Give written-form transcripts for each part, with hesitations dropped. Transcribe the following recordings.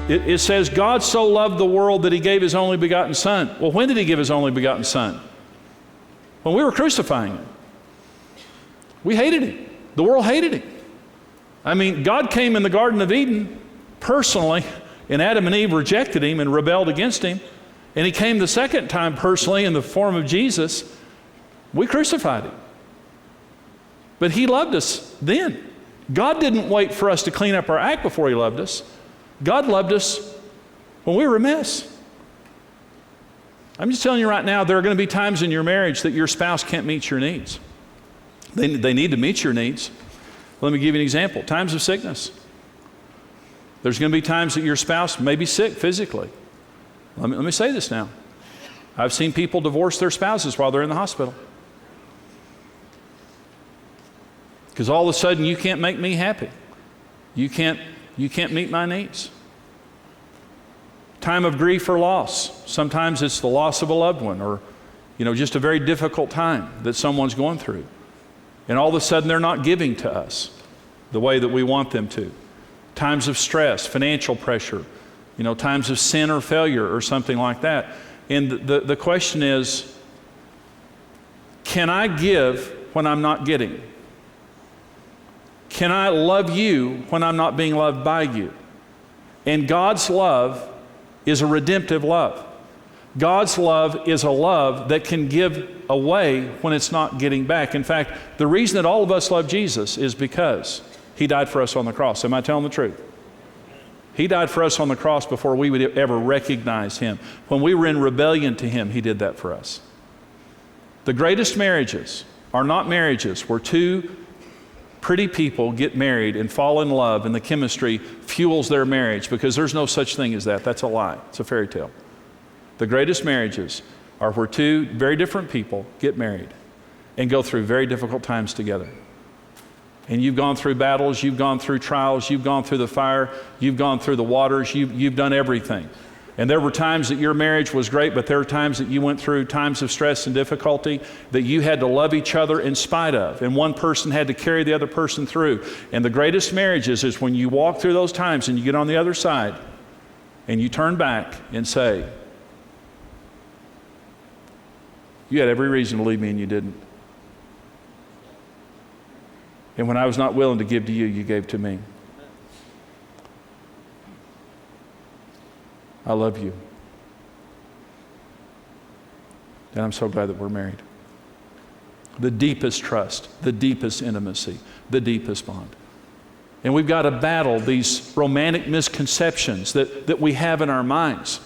It says, God so loved the world that he gave his only begotten Son. Well, when did he give his only begotten Son? When we were crucifying him. We hated him. The world hated him. I mean, God came in the Garden of Eden personally, and Adam and Eve rejected him and rebelled against him. And he came the second time personally in the form of Jesus. We crucified him. But he loved us then. God didn't wait for us to clean up our act before he loved us. God loved us when we were a mess. I'm just telling you right now, there are going to be times in your marriage that your spouse can't meet your needs. They need to meet your needs. Let me give you an example. Times of sickness. There's going to be times that your spouse may be sick physically. Let me say this now. I've seen people divorce their spouses while they're in the hospital. Because all of a sudden you can't make me happy. You can't meet my needs. Time of grief or loss. Sometimes it's the loss of a loved one, or just a very difficult time that someone's going through. And all of a sudden they're not giving to us the way that we want them to. Times of stress, financial pressure, times of sin or failure or something like that. And the question is, can I give when I'm not getting? Can I love you when I'm not being loved by you? And God's love is a redemptive love. God's love is a love that can give away when it's not getting back. In fact, the reason that all of us love Jesus is because he died for us on the cross. Am I telling the truth? He died for us on the cross before we would ever recognize him. When we were in rebellion to him, he did that for us. The greatest marriages are not marriages where two pretty people get married and fall in love and the chemistry fuels their marriage, because there's no such thing as that. That's a lie. It's a fairy tale. The greatest marriages are where two very different people get married and go through very difficult times together. And you've gone through battles, you've gone through trials, you've gone through the fire, you've gone through the waters, you've done everything. And there were times that your marriage was great, but there were times that you went through times of stress and difficulty that you had to love each other in spite of. And one person had to carry the other person through. And the greatest marriages is when you walk through those times and you get on the other side and you turn back and say, you had every reason to leave me and you didn't. And when I was not willing to give to you, you gave to me. I love you. And I'm so glad that we're married. The deepest trust, the deepest intimacy, the deepest bond. And we've got to battle these romantic misconceptions that we have in our minds.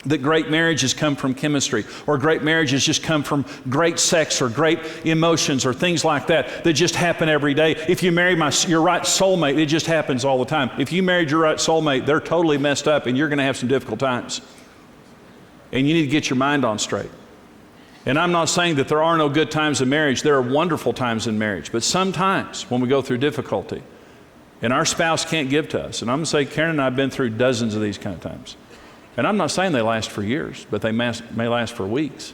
That great marriages come from chemistry, or great marriages just come from great sex or great emotions or things like that just happen every day. If you marry your right soulmate, it just happens all the time. If you married your right soulmate, they're totally messed up and you're going to have some difficult times. And you need to get your mind on straight. And I'm not saying that there are no good times in marriage. There are wonderful times in marriage. But sometimes when we go through difficulty and our spouse can't give to us, and I'm going to say Karen and I have been through dozens of these kind of times. And I'm not saying they last for years, but they may last for weeks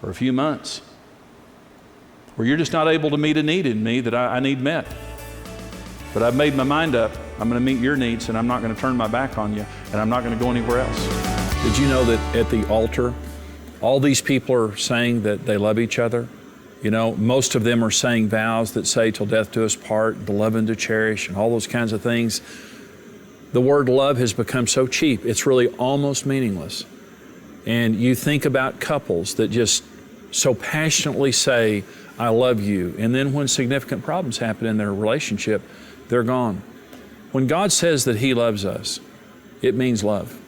or a few months, where you're just not able to meet a need in me that I need met. But I've made my mind up. I'm going to meet your needs, and I'm not going to turn my back on you, and I'm not going to go anywhere else. Did you know that at the altar, all these people are saying that they love each other? Most of them are saying vows that say, till death do us part, to love and to cherish, and all those kinds of things. The word love has become so cheap, it's really almost meaningless. And you think about couples that just so passionately say, I love you, and then when significant problems happen in their relationship, they're gone. When God says that he loves us, it means love.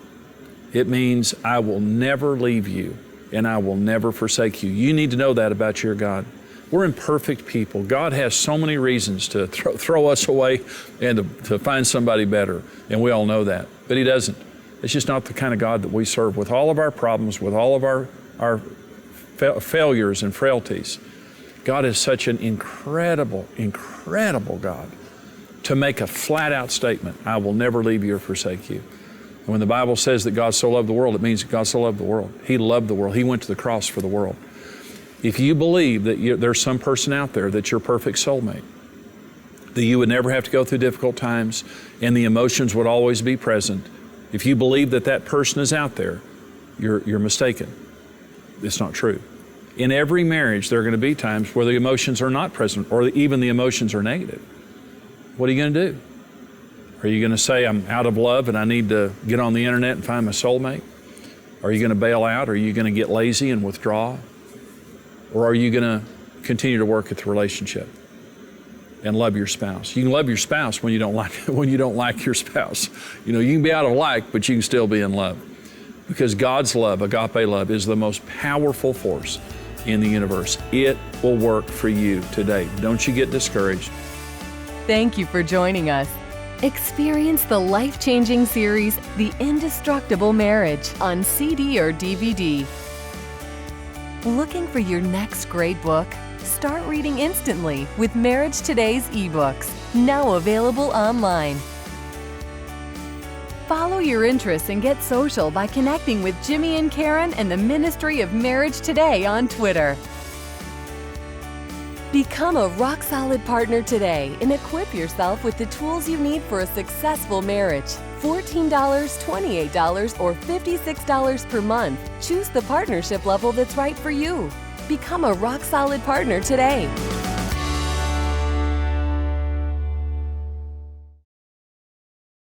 It means I will never leave you and I will never forsake you. You need to know that about your God. We're imperfect people. God has so many reasons to throw us away and to find somebody better, and we all know that. But he doesn't. It's just not the kind of God that we serve. With all of our problems, with all of our failures and frailties, God is such an incredible, incredible God to make a flat-out statement, I will never leave you or forsake you. And when the Bible says that God so loved the world, it means that God so loved the world. He loved the world. He went to the cross for the world. If you believe that there's some person out there that's your perfect soulmate, that you would never have to go through difficult times, and the emotions would always be present. If you believe that that person is out there, you're mistaken. It's not true. In every marriage, there are going to be times where the emotions are not present, or even the emotions are negative. What are you going to do? Are you going to say, I'm out of love and I need to get on the internet and find my soulmate? Are you going to bail out? Are you going to get lazy and withdraw? Or are you going to continue to work at the relationship and love your spouse? You can love your spouse when you don't like your spouse. You can be out of like, but you can still be in love. Because God's love, agape love, is the most powerful force in the universe. It will work for you today. Don't you get discouraged. Thank you for joining us. Experience the life-changing series, The Indestructible Marriage, on CD or DVD. Looking for your next great book? Start reading instantly with Marriage Today's ebooks, now available online. Follow your interests and get social by connecting with Jimmy and Karen and the Ministry of Marriage Today on Twitter. Become a rock-solid partner today and equip yourself with the tools you need for a successful marriage. $14, $28, or $56 per month. Choose the partnership level that's right for you. Become a rock-solid partner today.